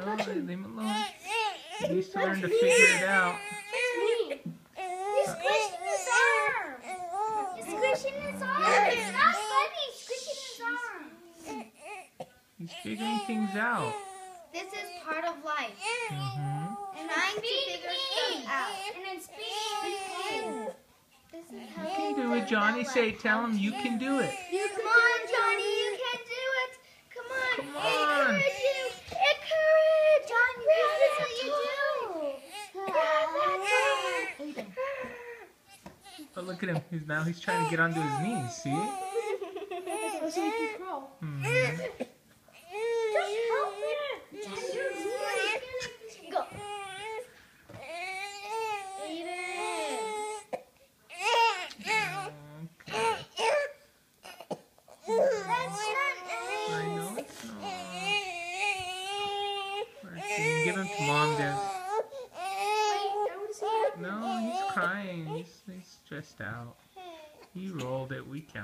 No, leave him alone. He needs to learn to figure it out. He's squishing his arm. He's squishing his arm. It's not funny. He's squishing his arm. He's figuring things out. This is part of life. And trying to figure stuff out. And it's speaking. This is how You can do it, Johnny. Tell him you can do it. Come on, Johnny. You can do it. Come on. Come on. Encourage you. Encourage. Johnny, this is what you do. Grab that. But look at him. Now he's trying to get onto his knees. See? So he can crawl. Just help him. Go. I know it's not. Give him to Mom, Des. No, he's crying. He's stressed out. He rolled it. We count.